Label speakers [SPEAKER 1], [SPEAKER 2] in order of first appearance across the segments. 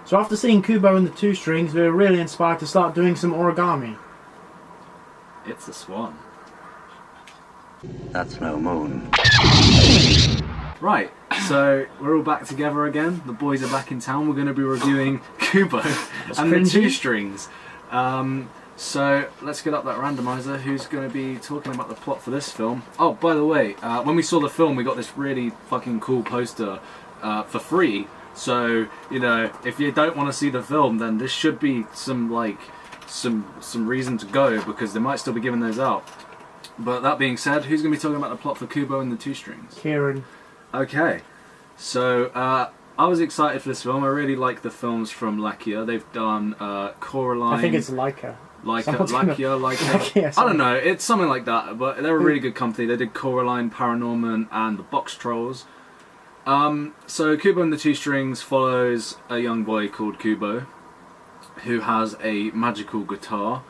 [SPEAKER 1] So after seeing Kubo and the Two Strings, we were really inspired to start doing some origami.
[SPEAKER 2] It's a swan.
[SPEAKER 3] That's no moon.
[SPEAKER 2] Right, so we're all back together again. The boys are back in town. We're going to be reviewing Kubo and the Two Strings. So let's get up that randomizer. Who's going to be talking about the plot for this film? Oh, by the way, when we saw the film, we got this really fucking cool poster for free. So, you know, if you don't want to see the film, then this should be some reason to go, because they might still be giving those out. But that being said, who's going to be talking about the plot for Kubo and the Two Strings?
[SPEAKER 1] Kieran.
[SPEAKER 2] Okay, so I was excited for this film. I really like the films from Laika. They've done Coraline.
[SPEAKER 1] I think it's Laika.
[SPEAKER 2] Laika. I don't know, it's something like that, but they're a really good company. They did Coraline, Paranorman, and the Box Trolls. So Kubo and the Two Strings follows a young boy called Kubo, who has a magical guitar.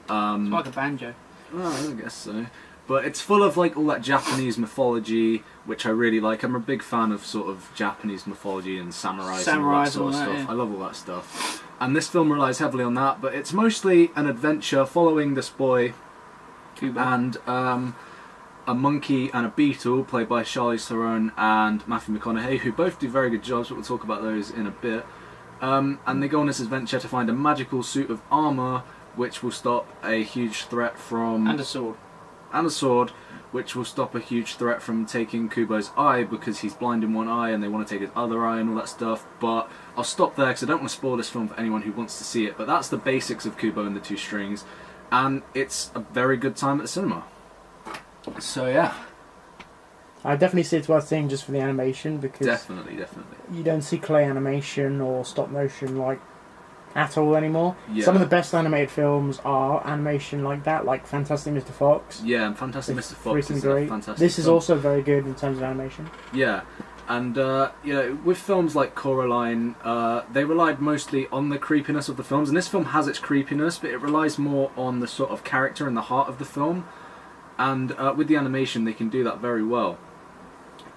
[SPEAKER 4] It's like a banjo.
[SPEAKER 2] Oh, I guess so. But it's full of like all that Japanese mythology, which I really like. I'm a big fan of sort of Japanese mythology and samurais and all that sort of stuff. Yeah. I love all that stuff. And this film relies heavily on that, but it's mostly an adventure following this boy
[SPEAKER 4] Kubo.
[SPEAKER 2] And a monkey and a beetle, played by Charlize Theron and Matthew McConaughey, who both do very good jobs, but we'll talk about those in a bit. And they go on this adventure to find a magical suit of armour which will stop a huge threat from...
[SPEAKER 4] And a sword.
[SPEAKER 2] And a sword, which will stop a huge threat from taking Kubo's eye, because he's blind in one eye and they want to take his other eye and all that stuff. But I'll stop there because I don't want to spoil this film for anyone who wants to see it. But that's the basics of Kubo and the Two Strings, and it's a very good time at the cinema. So yeah.
[SPEAKER 1] I definitely see it's worth seeing just for the animation, because
[SPEAKER 2] Definitely.
[SPEAKER 1] you don't see clay animation or stop motion like at all anymore.
[SPEAKER 2] Yeah.
[SPEAKER 1] Some of the best animated films are animation like that, like Fantastic Mr. Fox.
[SPEAKER 2] Yeah, and Fantastic Mr. Fox is
[SPEAKER 1] great.
[SPEAKER 2] a fantastic
[SPEAKER 1] This is
[SPEAKER 2] film.
[SPEAKER 1] also very good in terms of animation.
[SPEAKER 2] Yeah, and you know, with films like Coraline, they relied mostly on the creepiness of the films, and this film has its creepiness, but it relies more on the sort of character and the heart of the film. And with the animation, they can do that very well.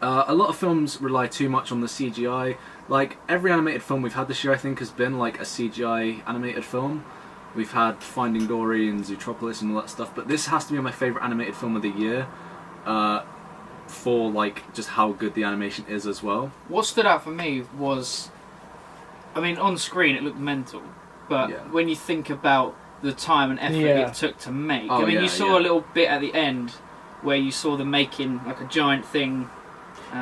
[SPEAKER 2] A lot of films rely too much on the CGI. Like, every animated film we've had this year, I think, has been like a CGI animated film. We've had Finding Dory and Zootropolis and all that stuff, but this has to be my favourite animated film of the year, for like just how good the animation is as well.
[SPEAKER 4] What stood out for me was, I mean, on screen it looked mental, but when you think about the time and effort it took to make, I mean, you saw a little bit at the end where you saw them making like a giant thing.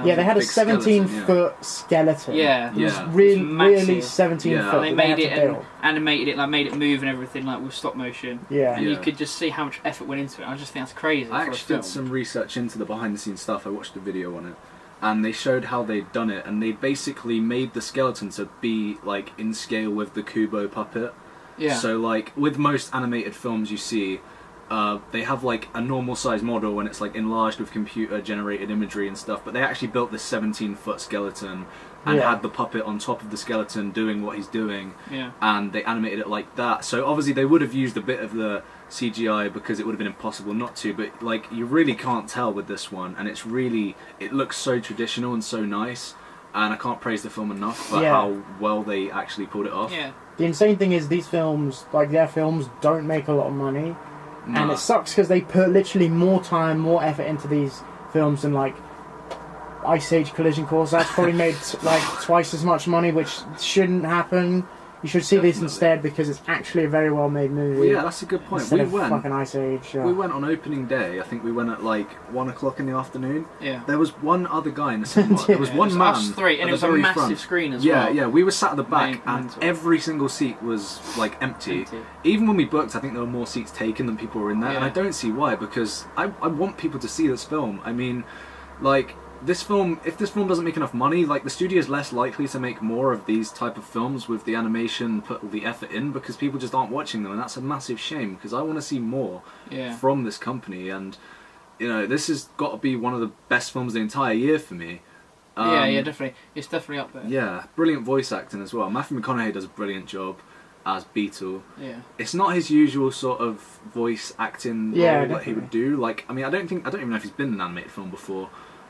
[SPEAKER 1] Yeah, they had a 17-foot skeleton.
[SPEAKER 4] Yeah,
[SPEAKER 1] it was really 17 foot.
[SPEAKER 4] And they made it and animated it, like made it move and everything, like with stop motion.
[SPEAKER 1] Yeah,
[SPEAKER 4] and you could just see how much effort went into it. I just think that's crazy.
[SPEAKER 2] I actually did some research into the behind-the-scenes stuff. I watched a video on it, and they showed how they'd done it, and they basically made the skeleton to be like in scale with the Kubo puppet.
[SPEAKER 4] Yeah.
[SPEAKER 2] So like with most animated films you see, they have like a normal size model and it's like enlarged with computer generated imagery and stuff, but they actually built this 17-foot skeleton and had the puppet on top of the skeleton doing what he's doing, and they animated it like that. So obviously they would have used a bit of the CGI because it would have been impossible not to, but like you really can't tell with this one, and it looks so traditional and so nice, and I can't praise the film enough for how well they actually pulled it off.
[SPEAKER 4] Yeah.
[SPEAKER 1] The insane thing is these films, like their films, don't make a lot of money. No. And it sucks because they put literally more time, more effort into these films than like Ice Age Collision Course. That's probably made like twice as much money, which shouldn't happen. You should see this instead because it's actually a very well made movie.
[SPEAKER 2] Well, yeah, that's a good point.
[SPEAKER 1] Instead of fucking Ice Age.
[SPEAKER 2] We went on opening day. I think we went at like 1 o'clock in the afternoon.
[SPEAKER 4] Yeah.
[SPEAKER 2] There was one other guy in the cinema. There was one man.
[SPEAKER 4] Us three, and it was a massive screen as
[SPEAKER 2] well.
[SPEAKER 4] Yeah,
[SPEAKER 2] yeah. We were sat at the back, and every single seat was like empty. Even when we booked, I think there were more seats taken than people were in there, and I don't see why. Because I want people to see this film. I mean, like. This film, if this film doesn't make enough money, like the studio is less likely to make more of these type of films with the animation, put all the effort in, because people just aren't watching them, and that's a massive shame, because I want to see more from this company, and you know, this has got to be one of the best films of the entire year for me.
[SPEAKER 4] Yeah, definitely. It's definitely up there.
[SPEAKER 2] Yeah, brilliant voice acting as well. Matthew McConaughey does a brilliant job as Beetle.
[SPEAKER 4] Yeah.
[SPEAKER 2] It's not his usual sort of voice acting role that he would do. Like, I mean, I don't even know if he's been in an animated film before.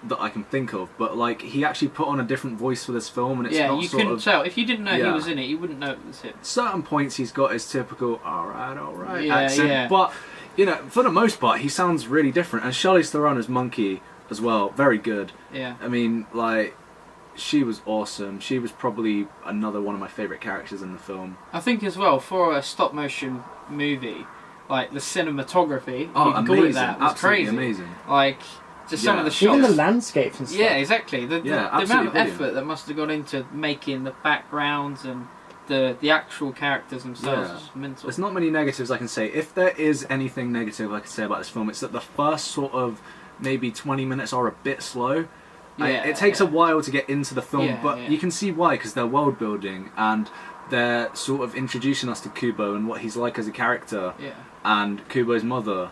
[SPEAKER 2] that I can think of, but like he actually put on a different voice for this film, and it's not
[SPEAKER 4] you
[SPEAKER 2] sort
[SPEAKER 4] couldn't
[SPEAKER 2] of,
[SPEAKER 4] tell if you didn't know he was in it. You wouldn't know it was him.
[SPEAKER 2] Certain points he's got his typical all right
[SPEAKER 4] Yeah,
[SPEAKER 2] accent,
[SPEAKER 4] yeah.
[SPEAKER 2] but you know, for the most part, he sounds really different. And Charlize Theron as Monkey as well, very good.
[SPEAKER 4] Yeah.
[SPEAKER 2] I mean, like, she was awesome. She was probably another one of my favourite characters in the film.
[SPEAKER 4] I think as well, for a stop motion movie, like the cinematography, you
[SPEAKER 2] Oh,
[SPEAKER 4] can call
[SPEAKER 2] amazing!
[SPEAKER 4] it that, was
[SPEAKER 2] Absolutely
[SPEAKER 4] crazy.
[SPEAKER 2] amazing.
[SPEAKER 4] Like just some of the shots,
[SPEAKER 1] Even the landscapes and stuff.
[SPEAKER 4] yeah, exactly. The amount of
[SPEAKER 2] absolutely brilliant.
[SPEAKER 4] effort that must have gone into making the backgrounds and the actual characters themselves is mental.
[SPEAKER 2] There's not many negatives I can say. If there is anything negative I can say about this film, it's that the first sort of maybe 20 minutes are a bit slow. It takes a while to get into the film, but you can see why, because they're world building and they're sort of introducing us to Kubo and what he's like as a character, and Kubo's mother,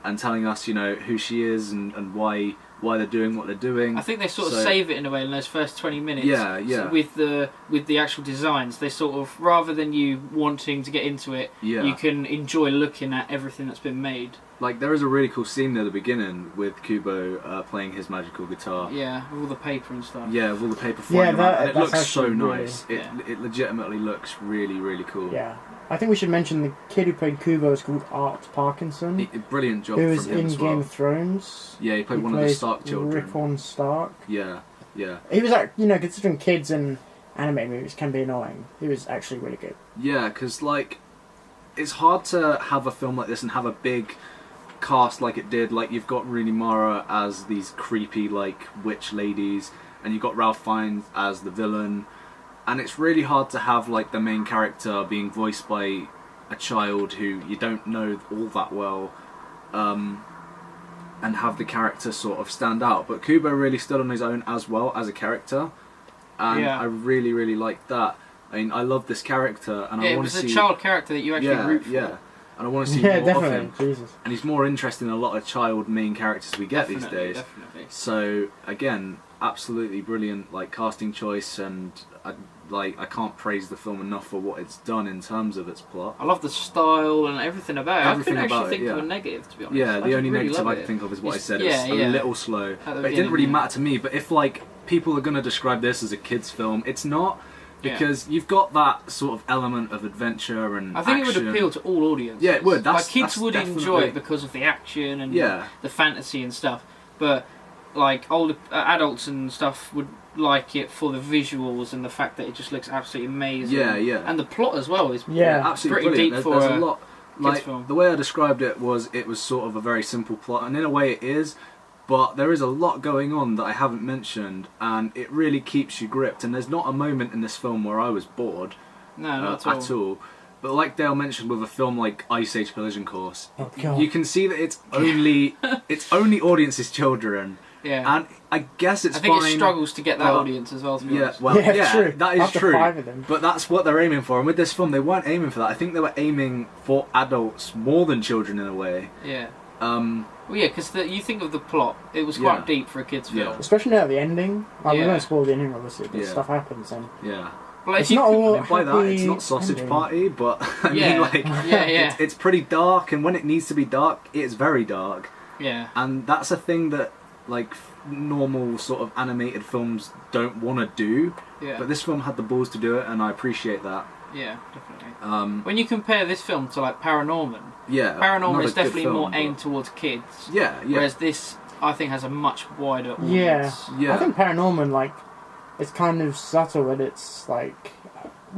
[SPEAKER 2] and telling us, you know, who she is and why they're doing what they're doing.
[SPEAKER 4] I think they sort of save it in a way in those first 20 minutes.
[SPEAKER 2] Yeah.
[SPEAKER 4] So with the actual designs, they sort of, rather than you wanting to get into it, you can enjoy looking at everything that's been made.
[SPEAKER 2] Like, there is a really cool scene near the beginning with Kubo playing his magical guitar.
[SPEAKER 4] Yeah, with all the paper and stuff.
[SPEAKER 2] Yeah, with all the paper flying around. And it looks so
[SPEAKER 1] really,
[SPEAKER 2] nice. It legitimately looks really, really cool.
[SPEAKER 1] Yeah. I think we should mention the kid who played Kubo is called Art Parkinson.
[SPEAKER 2] Brilliant job
[SPEAKER 1] who was
[SPEAKER 2] from him
[SPEAKER 1] in
[SPEAKER 2] as well.
[SPEAKER 1] Game of Thrones.
[SPEAKER 2] Yeah, he played one of the Stark children.
[SPEAKER 1] Rickon Stark.
[SPEAKER 2] Yeah.
[SPEAKER 1] He was, you know, considering kids in anime movies can be annoying, he was actually really good.
[SPEAKER 2] Yeah, because, like, it's hard to have a film like this and have a big cast like it did. Like, you've got Rooney Mara as these creepy, like, witch ladies, and you've got Ralph Fiennes as the villain, and it's really hard to have, like, the main character being voiced by a child who you don't know all that well, and have the character sort of stand out. But Kubo really stood on his own as well as a character, and I really, really liked that. I mean, I love this character, and I want to see...
[SPEAKER 4] it was a child character that you actually root for.
[SPEAKER 2] Yeah, and I want to see more
[SPEAKER 1] definitely.
[SPEAKER 2] of him.
[SPEAKER 1] Jesus.
[SPEAKER 2] And he's more interesting than a lot of child main characters we get these days.
[SPEAKER 4] Definitely.
[SPEAKER 2] So, again, absolutely brilliant, like, casting choice, and I can't praise the film enough for what it's done in terms of its plot.
[SPEAKER 4] I love the style and everything about it.
[SPEAKER 2] Everything
[SPEAKER 4] I couldn't
[SPEAKER 2] about
[SPEAKER 4] actually think
[SPEAKER 2] it,
[SPEAKER 4] of a negative, to be honest.
[SPEAKER 2] Yeah, the only
[SPEAKER 4] really
[SPEAKER 2] negative I
[SPEAKER 4] love
[SPEAKER 2] can
[SPEAKER 4] it.
[SPEAKER 2] think of is what I said.
[SPEAKER 4] Yeah,
[SPEAKER 2] It's a little slow. But it didn't really matter to me. But if, like, people are going to describe this as a kid's film, it's not. Because you've got that sort of element of adventure and
[SPEAKER 4] I think
[SPEAKER 2] action.
[SPEAKER 4] it would appeal to all audiences.
[SPEAKER 2] Yeah, it would.
[SPEAKER 4] Kids would enjoy it because of the action and the fantasy and stuff. But like older adults and stuff would like it for the visuals and the fact that it just looks absolutely amazing.
[SPEAKER 2] Yeah.
[SPEAKER 4] And the plot as well is
[SPEAKER 2] absolutely
[SPEAKER 4] pretty
[SPEAKER 2] brilliant.
[SPEAKER 4] deep for
[SPEAKER 2] there's a lot. Like,
[SPEAKER 4] film.
[SPEAKER 2] the way I described it was sort of a very simple plot, and in a way it is. But there is a lot going on that I haven't mentioned, and it really keeps you gripped. And there's not a moment in this film where I was bored.
[SPEAKER 4] No, not
[SPEAKER 2] at all. But like Dale mentioned, with a film like Ice Age Collision Course,
[SPEAKER 1] God.
[SPEAKER 2] you can see that it's only audience is children.
[SPEAKER 4] Yeah.
[SPEAKER 2] And I guess it's
[SPEAKER 4] I think
[SPEAKER 2] fine,
[SPEAKER 4] it struggles to get that audience as well, to be honest.
[SPEAKER 2] Well,
[SPEAKER 1] true.
[SPEAKER 2] That is
[SPEAKER 1] After
[SPEAKER 2] true.
[SPEAKER 1] 5 of them.
[SPEAKER 2] But that's what they're aiming for. And with this film, they weren't aiming for that. I think they were aiming for adults more than children in a way.
[SPEAKER 4] Yeah. Well, yeah, because you think of the plot, it was quite deep for a kids' film.
[SPEAKER 1] Especially now at the ending. We won't spoil the ending, obviously, but stuff happens. And
[SPEAKER 4] Well,
[SPEAKER 1] it's not all
[SPEAKER 2] by that, it's not Sausage
[SPEAKER 1] ending.
[SPEAKER 2] Party, but I mean, like, it's pretty dark, and when it needs to be dark, it's very dark.
[SPEAKER 4] Yeah.
[SPEAKER 2] And that's a thing that, like, normal sort of animated films don't want to do.
[SPEAKER 4] Yeah.
[SPEAKER 2] But this film had the balls to do it, and I appreciate that.
[SPEAKER 4] Yeah, definitely. When you compare this film to, like, Paranorman,
[SPEAKER 2] not
[SPEAKER 4] Paranorman
[SPEAKER 2] a
[SPEAKER 4] is
[SPEAKER 2] good
[SPEAKER 4] definitely
[SPEAKER 2] film,
[SPEAKER 4] more
[SPEAKER 2] but-
[SPEAKER 4] aimed towards kids.
[SPEAKER 2] Yeah.
[SPEAKER 4] Whereas this, I think, has a much wider audience.
[SPEAKER 2] Yeah.
[SPEAKER 1] I think Paranorman, like, it's kind of subtle, and it's like,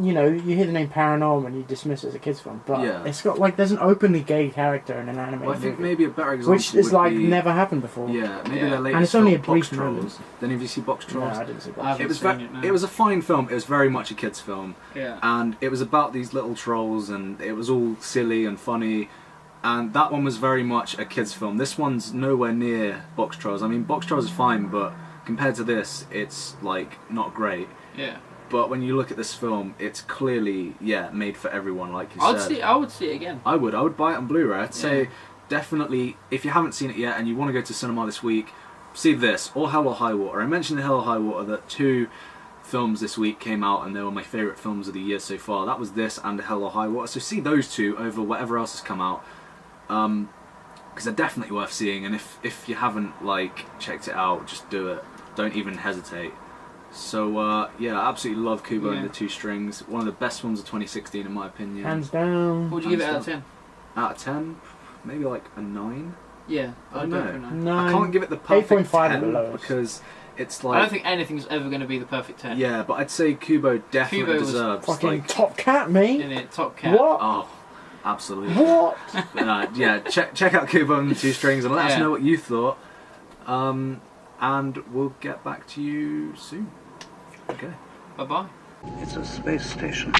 [SPEAKER 1] you know, you hear the name Paranorman, you dismiss it as a kids' film, but it's got, like, there's an openly gay character in an anime
[SPEAKER 2] Well, I think
[SPEAKER 1] movie,
[SPEAKER 2] maybe a better example
[SPEAKER 1] which is,
[SPEAKER 2] would
[SPEAKER 1] like,
[SPEAKER 2] be,
[SPEAKER 1] never happened before.
[SPEAKER 2] Yeah, maybe their latest
[SPEAKER 1] And it's only
[SPEAKER 2] film,
[SPEAKER 1] a brief
[SPEAKER 2] Box Trolls.
[SPEAKER 1] moment.
[SPEAKER 2] Did any of you see Box
[SPEAKER 1] No,
[SPEAKER 2] Trolls?
[SPEAKER 1] I didn't see
[SPEAKER 4] I haven't seen it, no.
[SPEAKER 2] It was a fine film. It was very much a kids' film.
[SPEAKER 4] Yeah.
[SPEAKER 2] And it was about these little trolls, and it was all silly and funny. And that one was very much a kids' film. This one's nowhere near Box Trolls. I mean, Box Trolls is fine, but compared to this, it's, like, not great.
[SPEAKER 4] Yeah.
[SPEAKER 2] But when you look at this film, it's clearly, made for everyone, like you said.
[SPEAKER 4] I would see it again.
[SPEAKER 2] I would buy it on Blu-ray. I'd say definitely, if you haven't seen it yet and you want to go to cinema this week, see this, or Hell or High Water. I mentioned in Hell or High Water that 2 films this week came out and they were my favourite films of the year so far. That was this and Hell or High Water. So see those 2 over whatever else has come out. Because they're definitely worth seeing, and if you haven't, like, checked it out, just do it. don't even hesitate. So yeah, I absolutely love Kubo and the Two Strings. One of the best films of 2016 in my opinion.
[SPEAKER 1] Hands down.
[SPEAKER 4] What would you give it out of 10?
[SPEAKER 2] Out of 10, maybe like a 9.
[SPEAKER 4] Yeah, I don't know.
[SPEAKER 1] 9.
[SPEAKER 2] I can't give it the perfect 10 because it's like
[SPEAKER 4] I don't think anything's ever going to be the perfect 10.
[SPEAKER 2] Yeah, but I'd say Kubo definitely deserves
[SPEAKER 1] fucking top cat, mate.
[SPEAKER 4] In it, top cat.
[SPEAKER 1] What?
[SPEAKER 2] Oh, absolutely.
[SPEAKER 1] What?
[SPEAKER 2] Yeah, check out Kubo and the Two Strings and let us know what you thought. And we'll get back to you soon. Okay.
[SPEAKER 4] Bye bye.
[SPEAKER 3] It's a space station.